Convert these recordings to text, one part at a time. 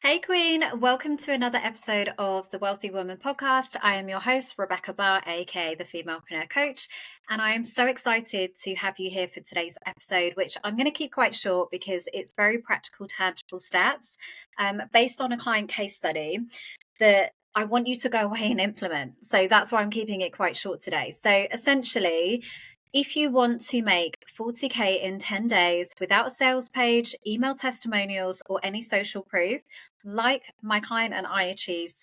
Hey Queen, welcome to another episode of the Wealthy Woman podcast. I am your host, Rebecca Barr, aka the Femalepreneur Coach, and I am so excited to have you here for today's episode, which I'm going to keep quite short because it's very practical, tangible steps based on a client case study that I want you to go away and implement. So that's why I'm keeping it quite short today. So essentially, if you want to make 40K in 10 days without a sales page, email testimonials, or any social proof, like my client and I achieved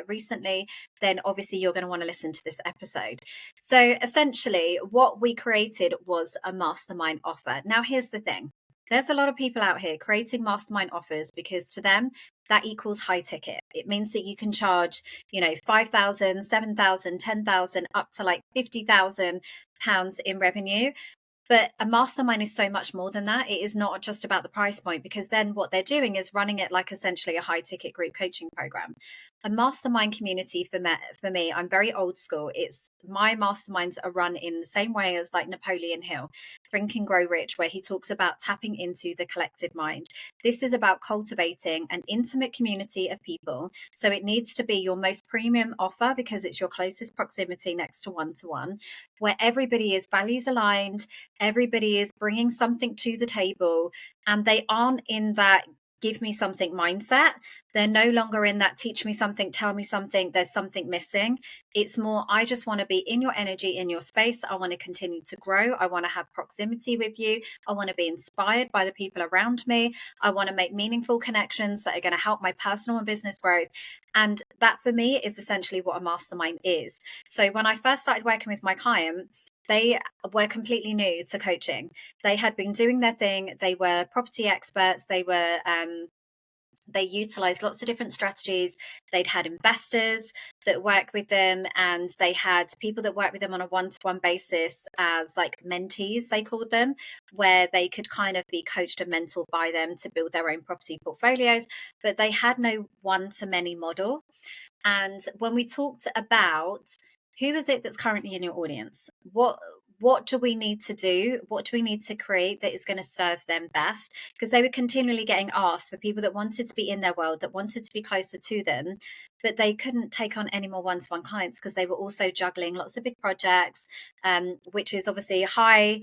recently, then obviously you're going to want to listen to this episode. So essentially, what we created was a mastermind offer. Now, here's the thing. There's a lot of people out here creating mastermind offers because to them, that equals high ticket. It means that you can charge, 5,000, 7,000, 10,000, up to like 50,000 pounds in revenue. But a mastermind is so much more than that. It is not just about the price point, because then what they're doing is running it like essentially a high ticket group coaching program. A mastermind community for me, I'm very old school. It's my masterminds are run in the same way as like Napoleon Hill, Think and Grow Rich, where he talks about tapping into the collective mind. This is about cultivating an intimate community of people. So it needs to be your most premium offer because it's your closest proximity next to one, where everybody is values aligned. Everybody is bringing something to the table, and they aren't in that give me something mindset. They're no longer in that teach me something, tell me something, there's something missing. It's more, I just want to be in your energy, in your space. I want to continue to grow. I want to have proximity with you. I want to be inspired by the people around me. I want to make meaningful connections that are going to help my personal and business growth. And that for me is essentially what a mastermind is. So when I first started working with my client, they were completely new to coaching. They had been doing their thing. They were property experts. They utilized lots of different strategies. They'd had investors that work with them, and they had people that work with them on a one-to-one basis as like mentees, they called them, where they could kind of be coached and mentored by them to build their own property portfolios. But they had no one-to-many model. And when we talked about who is it that's currently in your audience, what do we need to do? What do we need to create that is going to serve them best? Because they were continually getting asked for people that wanted to be in their world, that wanted to be closer to them, but they couldn't take on any more one-to-one clients because they were also juggling lots of big projects, which is obviously high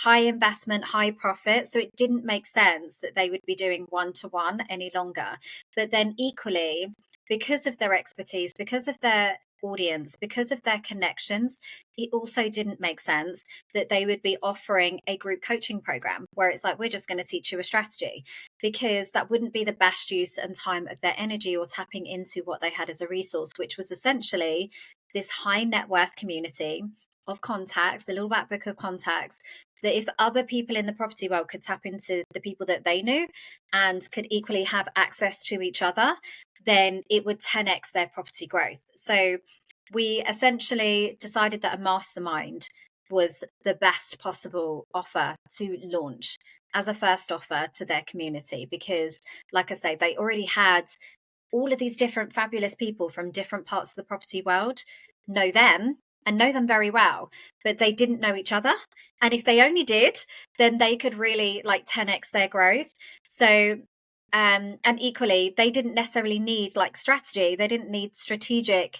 investment, high profit. So it didn't make sense that they would be doing one-to-one any longer. But then equally, because of their expertise, because of their audience, because of their connections, it also didn't make sense that they would be offering a group coaching program where it's like, we're just going to teach you a strategy, because that wouldn't be the best use and time of their energy or tapping into what they had as a resource, which was essentially this high net worth community of contacts, the little black book of contacts, that if other people in the property world could tap into the people that they knew and could equally have access to each other, then it would 10x their property growth. So we essentially decided that a mastermind was the best possible offer to launch as a first offer to their community, because like I say, they already had all of these different fabulous people from different parts of the property world know them and know them very well, but they didn't know each other. And if they only did, then they could really like 10x their growth. So and equally, they didn't necessarily need like strategy. They didn't need strategic.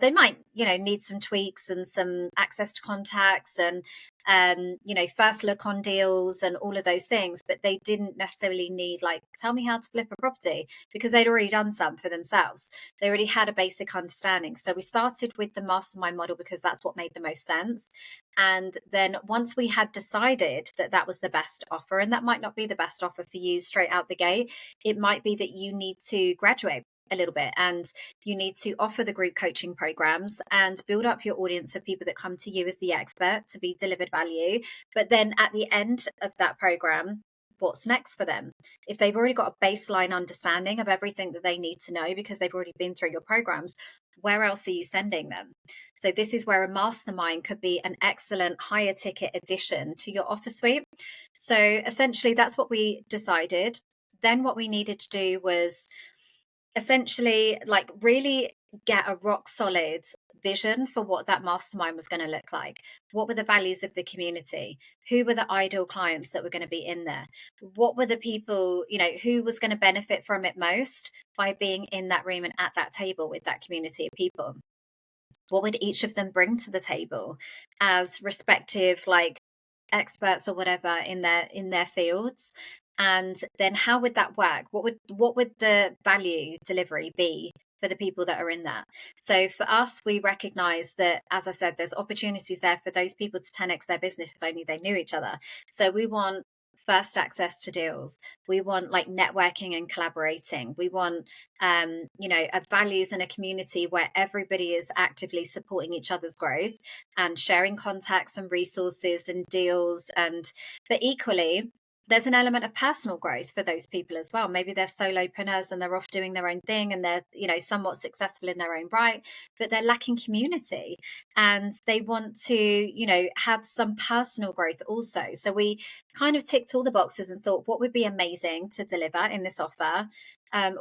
They might, need some tweaks and some access to contacts and, first look on deals and all of those things. But they didn't necessarily need like, tell me how to flip a property, because they'd already done some for themselves. They already had a basic understanding. So we started with the mastermind model because that's what made the most sense. And then once we had decided that that was the best offer, and that might not be the best offer for you straight out the gate, it might be that you need to graduate a little bit and you need to offer the group coaching programs and build up your audience of people that come to you as the expert to be delivered value. But then at the end of that program, what's next for them? If they've already got a baseline understanding of everything that they need to know because they've already been through your programs, where else are you sending them? So this is where a mastermind could be an excellent higher ticket addition to your offer suite. So essentially that's what we decided. Then what we needed to do was essentially like really get a rock solid vision for what that mastermind was going to look like. What were the values of the community? Who were the ideal clients that were going to be in there? What were the people, who was going to benefit from it most by being in that room and at that table with that community of people? What would each of them bring to the table as respective experts or whatever in their fields? And then how would that work? What would the value delivery be for the people that are in that? So for us, we recognize that, as I said, there's opportunities there for those people to 10x their business if only they knew each other. So we want first access to deals. We want networking and collaborating. We want a values and a community where everybody is actively supporting each other's growth and sharing contacts and resources and deals. But equally, there's an element of personal growth for those people as well. Maybe they're solopreneurs and they're off doing their own thing and they're, somewhat successful in their own right, but they're lacking community and they want to, have some personal growth also. So we kind of ticked all the boxes and thought, what would be amazing to deliver in this offer?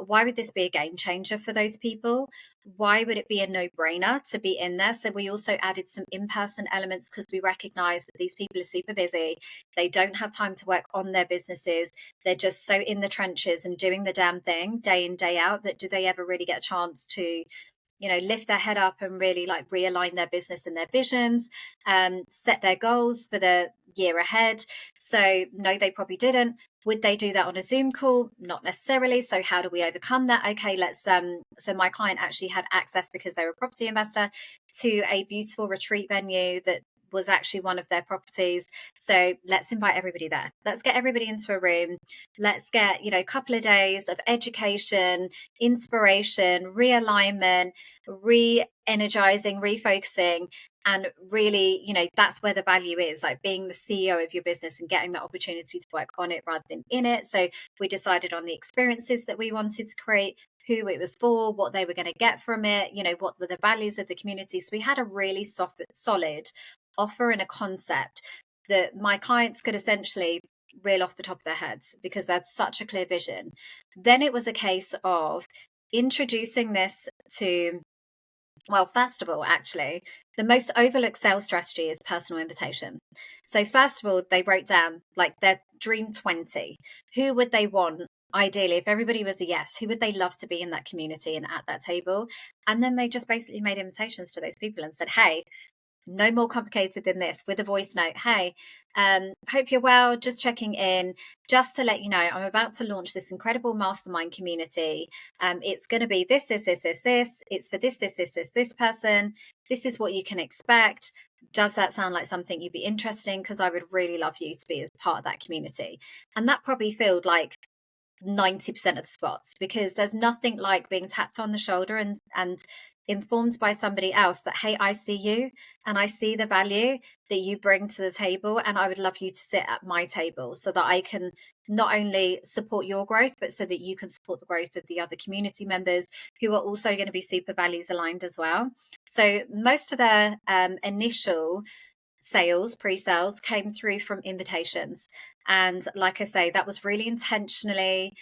Why would this be a game changer for those people? Why would it be a no-brainer to be in there? So we also added some in-person elements because we recognize that these people are super busy. They don't have time to work on their businesses. They're just so in the trenches and doing the damn thing day in, day out that do they ever really get a chance to lift their head up and really realign their business and their visions, set their goals for the year ahead. So no, they probably didn't. Would they do that on a Zoom call? Not necessarily. So how do we overcome that? Okay, so my client actually had access because they were a property investor to a beautiful retreat venue that was actually one of their properties. So let's invite everybody there. Let's get everybody into a room. Let's get, a couple of days of education, inspiration, realignment, re-energizing, refocusing. And really, that's where the value is, being the CEO of your business and getting that opportunity to work on it rather than in it. So we decided on the experiences that we wanted to create, who it was for, what they were going to get from it, what were the values of the community. So we had a really solid offer and a concept that my clients could essentially reel off the top of their heads because that's such a clear vision. Then it was a case of introducing this to, well, first of all, actually, the most overlooked sales strategy is personal invitation. So first of all, they wrote down their dream 20. Who would they want? Ideally, if everybody was a yes, who would they love to be in that community and at that table? And then they just basically made invitations to those people and said, hey, no more complicated than this, with a voice note. Hey, hope you're well. Just checking in, just to let you know, I'm about to launch this incredible mastermind community. It's going to be this. It's for this person. This is what you can expect. Does that sound like something you'd be interested in? Because I would really love you to be as part of that community. And that probably filled 90% of the spots, because there's nothing like being tapped on the shoulder and informed by somebody else that, hey, I see you and I see the value that you bring to the table, and I would love you to sit at my table so that I can not only support your growth, but so that you can support the growth of the other community members who are also going to be super values aligned as well. So most of their initial sales, pre-sales, came through from invitations. And like I say, that was really intentionally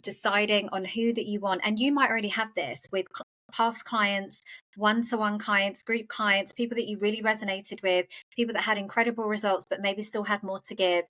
deciding on who that you want. And you might already have this with past clients, one-to-one clients, group clients, people that you really resonated with, people that had incredible results but maybe still had more to give.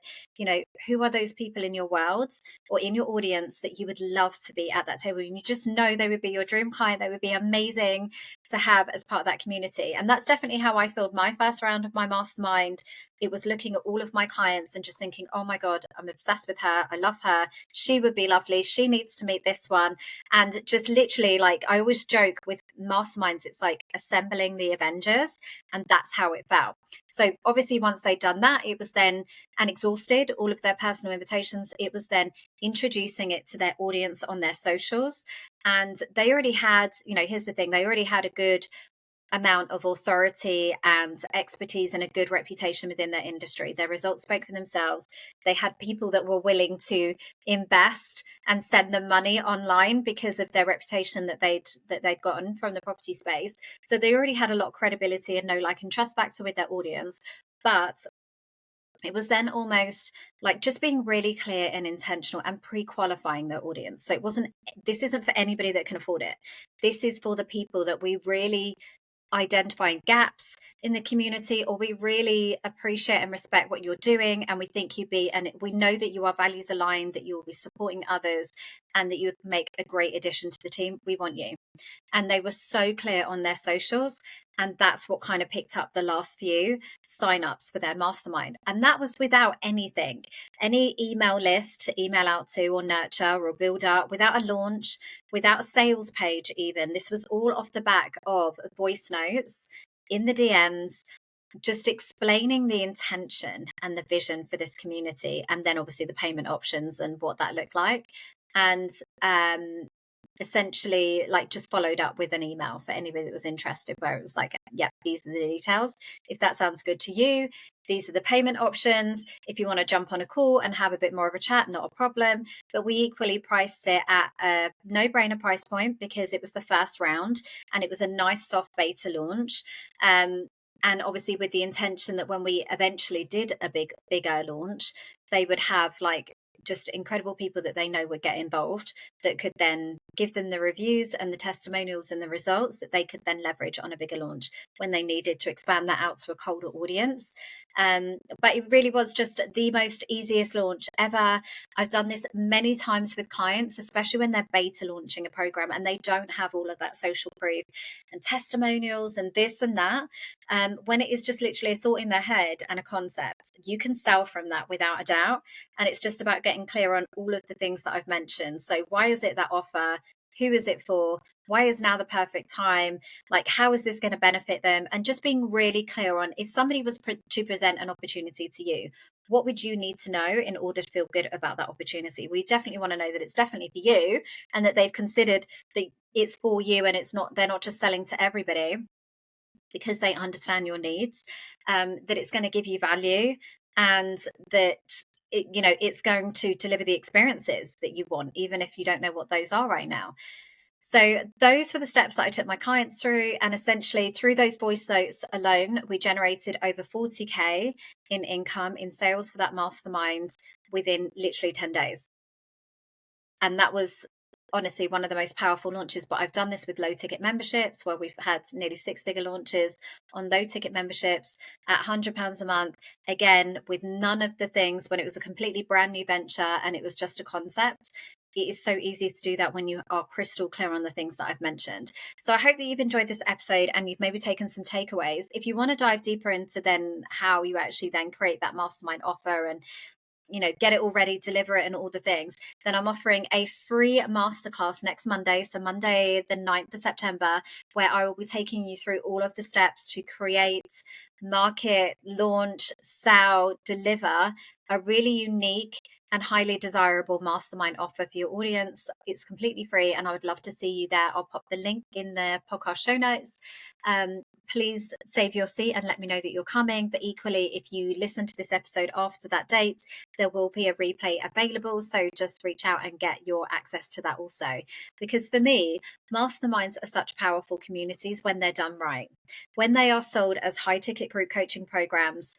Who are those people in your world or in your audience that you would love to be at that table? And you just know they would be your dream client. They would be amazing to have as part of that community. And that's definitely how I filled my first round of my mastermind. It was looking at all of my clients and just thinking, oh my God, I'm obsessed with her. I love her. She would be lovely. She needs to meet this one. And just literally, I always joke with masterminds, it's like assembling the Avengers. And that's how it felt. So obviously, once they'd done that, it was then, and exhausted all of their personal invitations, it was then introducing it to their audience on their socials. And they already had, here's the thing, they already had a good amount of authority and expertise and a good reputation within their industry. Their results spoke for themselves. They had people that were willing to invest and send them money online because of their reputation that they'd gotten from the property space. So they already had a lot of credibility and know, like, and trust factor with their audience. But it was then almost like just being really clear and intentional and pre-qualifying their audience. So this isn't for anybody that can afford it. This is for the people that we really identifying gaps in the community, or we really appreciate and respect what you're doing, and we think and we know that you are values aligned, that you will be supporting others, and that you would make a great addition to the team. We want you. And they were so clear on their socials. And that's what kind of picked up the last few signups for their mastermind. And that was without anything, any email list to email out to or nurture or build up, without a launch, without a sales page even. This was all off the back of voice notes in the DMs, just explaining the intention and the vision for this community, and then obviously the payment options and what that looked like. And essentially like just followed up with an email for anybody that was interested, where it was like, yep, these are the details. If that sounds good to you, these are the payment options. If you want to jump on a call and have a bit more of a chat, not a problem. But we equally priced it at a no-brainer price point, because it was the first round and it was a nice soft beta launch. And obviously with the intention that when we eventually did a bigger launch, they would have like just incredible people that they know would get involved, that could then give them the reviews and the testimonials and the results that they could then leverage on a bigger launch when they needed to expand that out to a colder audience. But it really was just the most easiest launch ever. I've done this many times with clients, especially when they're beta launching a program and they don't have all of that social proof and testimonials and this and that. When it is just literally a thought in their head and a concept, you can sell from that without a doubt. And it's just about getting clear on all of the things that I've mentioned. So why is it that offer? Who is it for? Why is now the perfect time? Like, how is this going to benefit them? And just being really clear on, if somebody was to present an opportunity to you, what would you need to know in order to feel good about that opportunity? We definitely want to know that it's definitely for you, and that they've considered that it's for you, and they're not just selling to everybody, because they understand your needs, that it's going to give you value, and that it's going to deliver the experiences that you want, even if you don't know what those are right now. So those were the steps that I took my clients through. And essentially through those voice notes alone, we generated over 40K in income, in sales for that mastermind within literally 10 days. And that was honestly one of the most powerful launches. But I've done this with low ticket memberships, where we've had nearly 6-figure launches on low ticket memberships at £100 a month, again with none of the things, when it was a completely brand new venture and it was just a concept. It is so easy to do that when you are crystal clear on the things that I've mentioned. So I hope that you've enjoyed this episode and you've maybe taken some takeaways. If you want to dive deeper into then how you actually then create that mastermind offer and get it all ready, deliver it, and all the things, then I'm offering a free masterclass next Monday. So Monday, the 9th of September, where I will be taking you through all of the steps to create, market, launch, sell, deliver a really unique and highly desirable mastermind offer for your audience. It's completely free, and I would love to see you there. I'll pop the link in the podcast show notes. Please save your seat and let me know that you're coming. But equally, if you listen to this episode after that date, there will be a replay available. So just reach out and get your access to that also. Because for me, masterminds are such powerful communities when they're done right. When they are sold as high ticket group coaching programs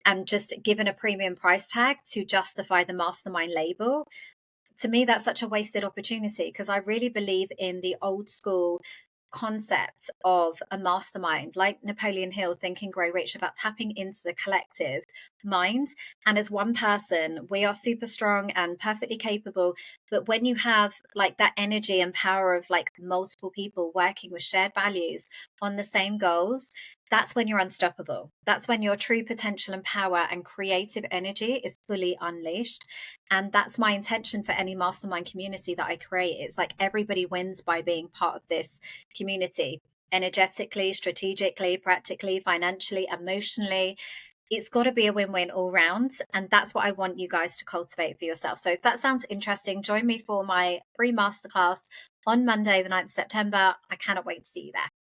and just given a premium price tag to justify the mastermind label, to me, that's such a wasted opportunity, because I really believe in the old school concept of a mastermind, like Napoleon Hill, Think and Grow Rich, about tapping into the collective mind. And as one person, we are super strong and perfectly capable. But when you have like that energy and power of like multiple people working with shared values on the same goals, that's when you're unstoppable. That's when your true potential and power and creative energy is fully unleashed. And that's my intention for any mastermind community that I create. It's like everybody wins by being part of this community, energetically, strategically, practically, financially, emotionally. It's got to be a win-win all round. And that's what I want you guys to cultivate for yourself. So if that sounds interesting, join me for my free masterclass on Monday, the 9th of September. I cannot wait to see you there.